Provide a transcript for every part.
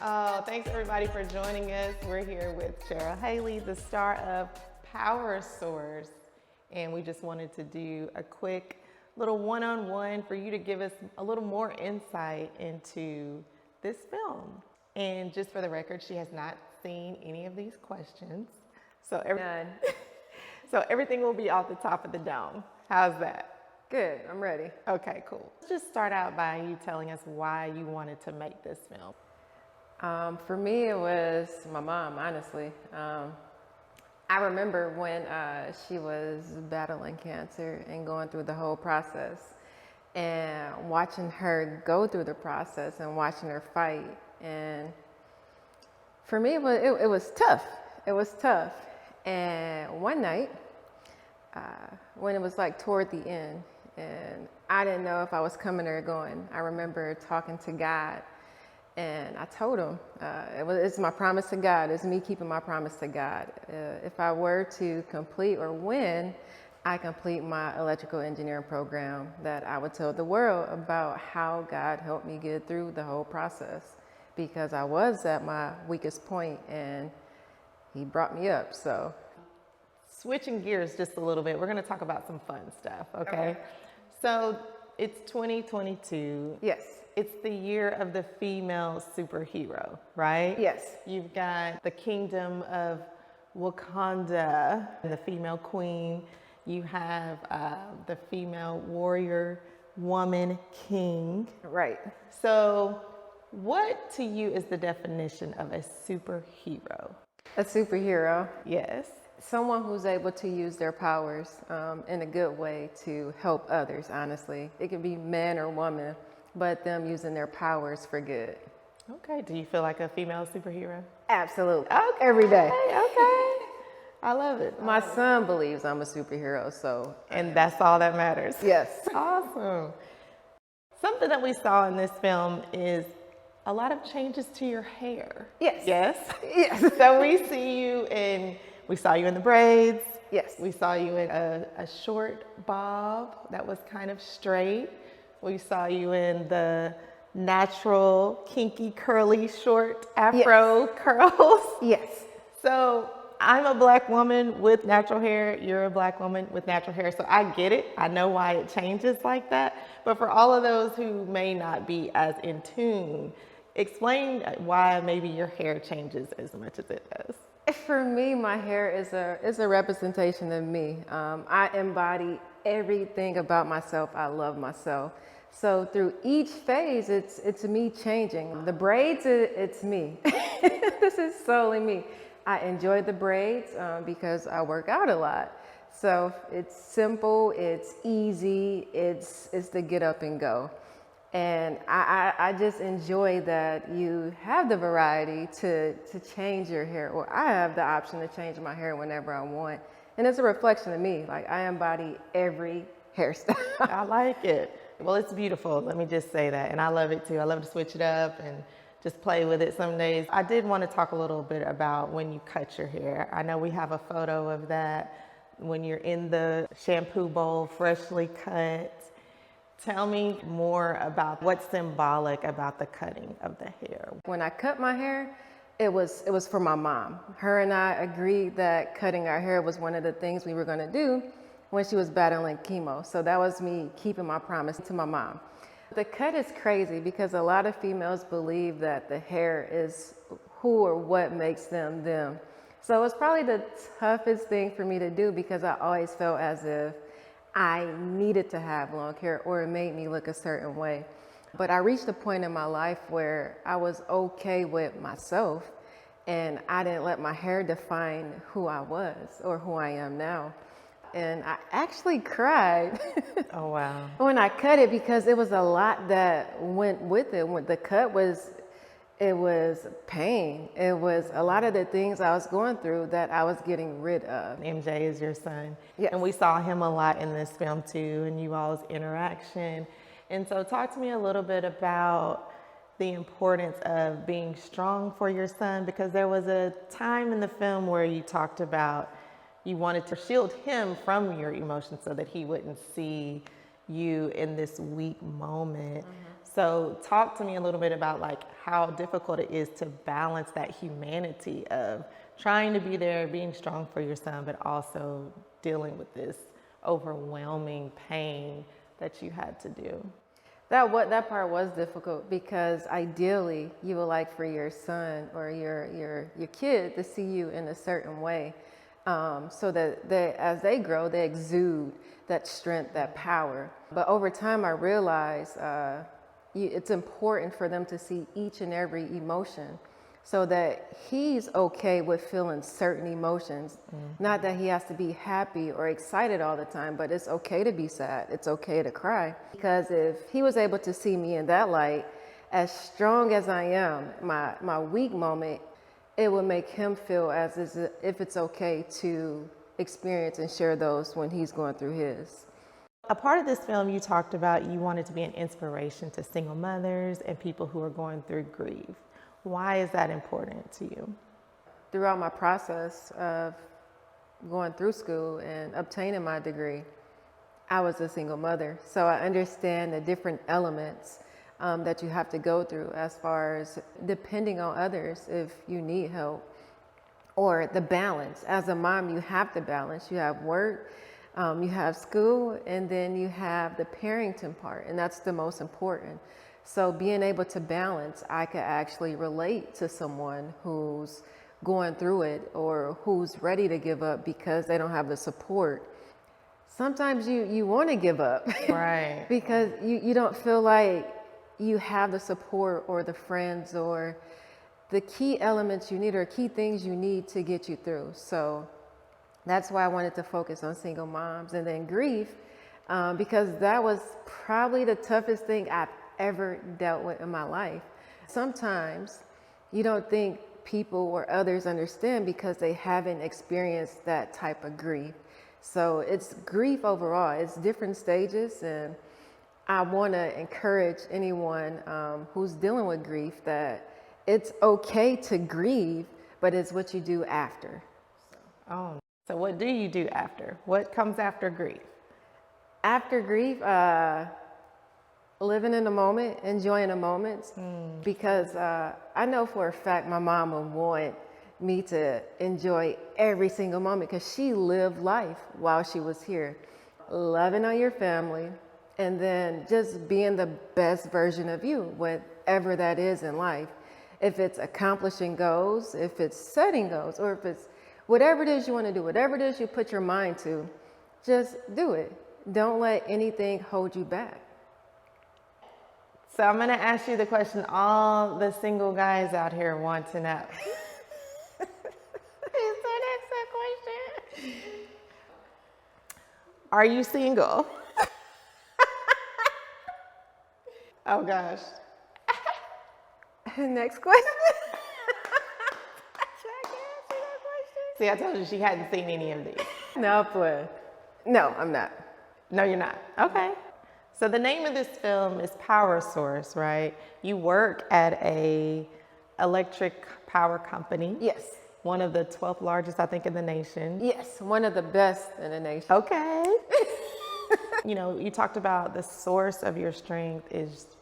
Oh, thanks everybody for joining us. We're here with Cheryl Haley, the star of Power Source. And we just wanted to do a quick little one-on-one for you to give us a little more insight into this film. And just for the record, she has not seen any of these questions. So, so everything will be off the top of the dome. How's that? Good, I'm ready. Okay, cool. Let's just start out by you telling us why you wanted to make this film. For me, it was my mom, honestly. I remember when she was battling cancer and going through the whole process and watching her go through the process and watching her fight. And for me, it was tough. It was tough. And one night, when it was like toward the end, and I didn't know if I was coming or going, I remember talking to God. And I told him, it's my promise to God. It's me keeping my promise to God. If I were to complete or when I complete my electrical engineering program, that I would tell the world about how God helped me get through the whole process, because I was at my weakest point and he brought me up. So switching gears just a little bit, we're going to talk about some fun stuff, okay? So it's 2022. Yes. It's the year of the female superhero, right? Yes. You've got the kingdom of Wakanda, the female queen. You have the female warrior woman king. Right. So what to you is the definition of a superhero? A superhero. Yes. Someone who's able to use their powers in a good way to help others, honestly. It can be man or woman, but them using their powers for good. Okay, do you feel like a female superhero? Absolutely. Okay. Every day. Okay. I love it. My son believes I'm a superhero, so. And that's all that matters. Yes. Awesome. Something that we saw in this film is a lot of changes to your hair. Yes. Yes? Yes. So we saw you in the braids. Yes. We saw you in a short bob that was kind of straight. We saw you in the natural, kinky, curly, short afro curls. Yes. So I'm a black woman with natural hair. You're a black woman with natural hair. So I get it. I know why it changes like that. But for all of those who may not be as in tune, explain why maybe your hair changes as much as it does. For me, my hair is a representation of me. I embody everything about myself. I love myself. So through each phase, it's me changing. The braids, it's me. This is solely me. I enjoy the braids because I work out a lot. So it's simple, it's easy, it's the get up and go. And I just enjoy that you have the variety to change your hair, or I have the option to change my hair whenever I want. And it's a reflection of me. Like, I embody every hairstyle. I like it. Well, it's beautiful. Let me just say that. And I love it too. I love to switch it up and just play with it some days. I did want to talk a little bit about when you cut your hair. I know we have a photo of that when you're in the shampoo bowl, freshly cut. Tell me more about what's symbolic about the cutting of the hair. When I cut my hair, it was for my mom. Her and I agreed that cutting our hair was one of the things we were going to do when she was battling chemo. So that was me keeping my promise to my mom. The cut is crazy because a lot of females believe that the hair is who or what makes them them. So it's probably the toughest thing for me to do because I always felt as if I needed to have long hair or it made me look a certain way. But I reached a point in my life where I was okay with myself and I didn't let my hair define who I was or who I am now. And I actually cried. Oh, wow. When I cut it, because it was a lot that went with it. When the cut was, it was pain. It was a lot of the things I was going through that I was getting rid of. MJ is your son. Yes. And we saw him a lot in this film too, and you all's interaction. And so talk to me a little bit about the importance of being strong for your son, because there was a time in the film where you talked about you wanted to shield him from your emotions so that he wouldn't see you in this weak moment. Mm-hmm. So talk to me a little bit about like how difficult it is to balance that humanity of trying to be there, being strong for your son, but also dealing with this overwhelming pain that you had to do. That part was difficult because ideally you would like for your son or your kid to see you in a certain way, so that as they grow, they exude that strength, that power. But over time, I realized it's important for them to see each and every emotion, so that he's okay with feeling certain emotions. Not that he has to be happy or excited all the time, but it's okay to be sad. It's okay to cry. Because if he was able to see me in that light, as strong as I am, my weak moment, it would make him feel as if it's okay to experience and share those when he's going through his. A part of this film, you talked about you wanted to be an inspiration to single mothers and people who are going through grief. Why is that important to you? Throughout my process of going through school and obtaining my degree, I was a single mother. So I understand the different elements that you have to go through as far as depending on others if you need help, or the balance. As a mom, you have to balance. You have work, you have school, and then you have the parenting part, and that's the most important. So being able to balance, I could actually relate to someone who's going through it or who's ready to give up because they don't have the support. Sometimes you want to give up, Right. because you don't feel like you have the support or the friends or the key elements you need or key things you need to get you through. So that's why I wanted to focus on single moms. And then grief, because that was probably the toughest thing I've ever dealt with in my life. Sometimes you don't think people or others understand because they haven't experienced that type of grief. So it's grief overall. It's different stages, and I want to encourage anyone who's dealing with grief that it's okay to grieve, but it's what you do after. Oh, so what do you do after? What comes after grief? After grief, living in the moment, enjoying the moments, because I know for a fact my mom would want me to enjoy every single moment because she lived life while she was here. Loving on your family, and then just being the best version of you, whatever that is in life. If it's accomplishing goals, if it's setting goals, or if it's whatever it is you want to do, whatever it is you put your mind to, just do it. Don't let anything hold you back. So I'm going to ask you the question all the single guys out here want to know. So that's the question. Are you single? Oh gosh. Next question. See, I told you she hadn't seen any of these. No, play. No, I'm not. No, you're not. Okay. So the name of this film is Power Source, right? You work at a electric power company. Yes. One of the 12th largest, I think, in the nation. Yes, one of the best in the nation. Okay. You know, you talked about the source of your strength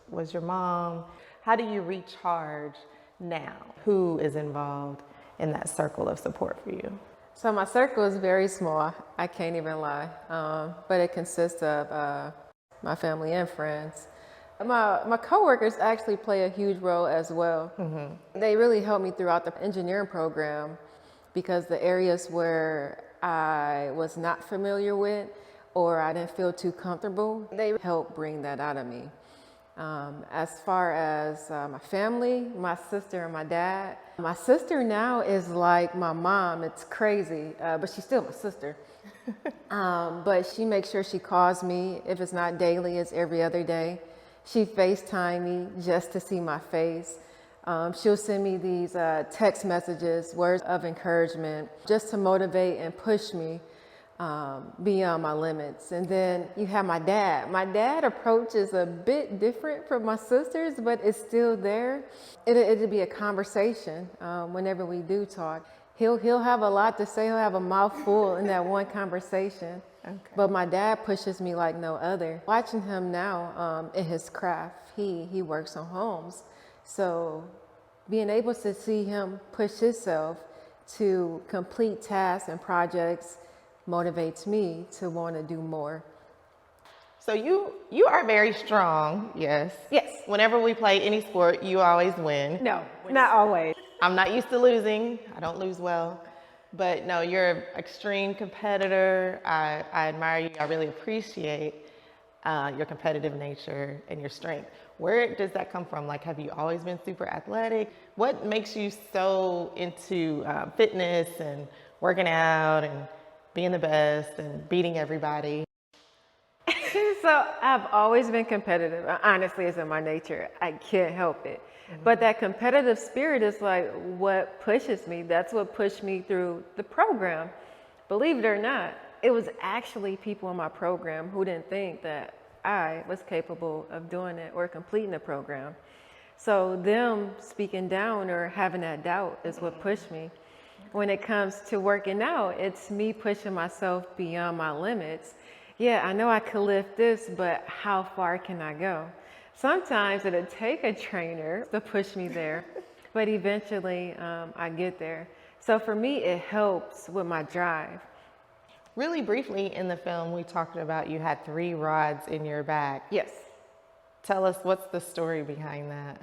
was your mom. How do you recharge now? Who is involved in that circle of support for you? So my circle is very small. I can't even lie. But it consists of my family and friends. My coworkers actually play a huge role as well. Mm-hmm. They really helped me throughout the engineering program because the areas where I was not familiar with or I didn't feel too comfortable, they helped bring that out of me. As far as my family, my sister and my dad. My sister now is like my mom. It's crazy, but she's still my sister. But she makes sure she calls me. If it's not daily, it's every other day. She FaceTime me just to see my face. She'll send me these text messages, words of encouragement, just to motivate and push me beyond my limits. And then you have my dad. My dad approach is a bit different from my sister's, but it's still there. It'll be a conversation whenever we do talk. He'll have a lot to say. He'll have a mouthful in that one conversation. Okay. But my dad pushes me like no other. Watching him now in his craft, he works on homes. So being able to see him push himself to complete tasks and projects motivates me to want to do more. So you are very strong, yes. Yes. Whenever we play any sport, you always win. No, not always. I'm not used to losing. I don't lose well. But no, you're an extreme competitor. I admire you. I really appreciate your competitive nature and your strength. Where does that come from? Like, have you always been super athletic? What makes you so into fitness and working out and being the best and beating everybody? So I've always been competitive. Honestly, it's in my nature. I can't help it. But that competitive spirit is like what pushes me. That's what pushed me through the program. Believe it or not, it was actually people in my program who didn't think that I was capable of doing it or completing the program. So them speaking down or having that doubt is what pushed me. When it comes to working out, it's me pushing myself beyond my limits. Yeah, I know I could lift this, but how far can I go? Sometimes it'll take a trainer to push me there, but eventually I get there. So for me, it helps with my drive. Really briefly in the film, we talked about you had 3 rods in your back. Yes. Tell us, what's the story behind that?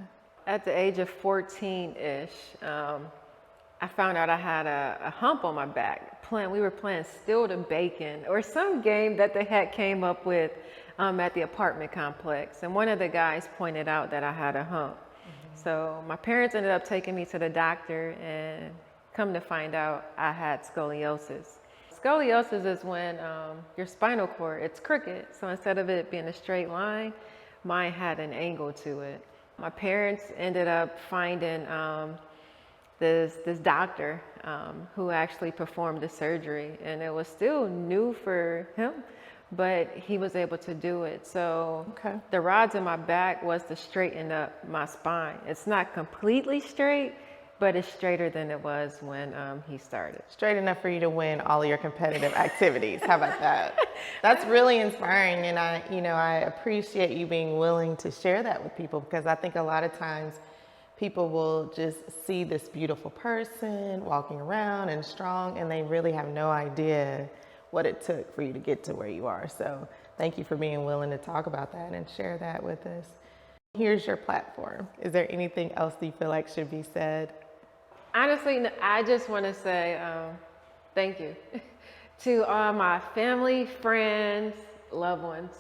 At the age of 14-ish, I found out I had a hump on my back. We were playing Still to Bacon or some game that they had came up with at the apartment complex. And one of the guys pointed out that I had a hump. So my parents ended up taking me to the doctor, and come to find out I had scoliosis. Scoliosis is when your spinal cord, it's crooked. So instead of it being a straight line, mine had an angle to it. My parents ended up finding this doctor who actually performed the surgery, and it was still new for him, but he was able to do it. So Okay. the rods in my back was to straighten up my spine. It's not completely straight, but it's straighter than it was when he started. Straight enough for you to win all of your competitive activities. How about that? That's really inspiring, and I appreciate you being willing to share that with people, because I think a lot of times people will just see this beautiful person walking around and strong, and they really have no idea what it took for you to get to where you are. So thank you for being willing to talk about that and share that with us. Here's your platform. Is there anything else that you feel like should be said? Honestly, I just want to say thank you to all my family, friends, loved ones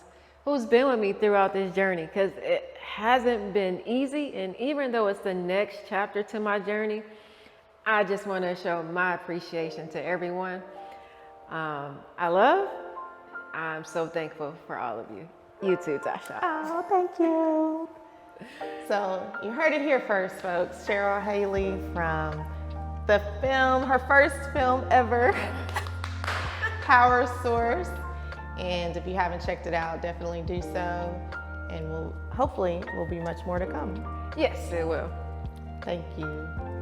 who's been with me throughout this journey, because it hasn't been easy. And even though it's the next chapter to my journey, I just want to show my appreciation to everyone I'm so thankful for all of you. You too, Tasha. Oh, thank you. So you heard it here first, folks. Cheryl Haley from the film, her first film ever, Power Source. And if you haven't checked it out, definitely do so. And hopefully will be much more to come. Yes, it will. Thank you.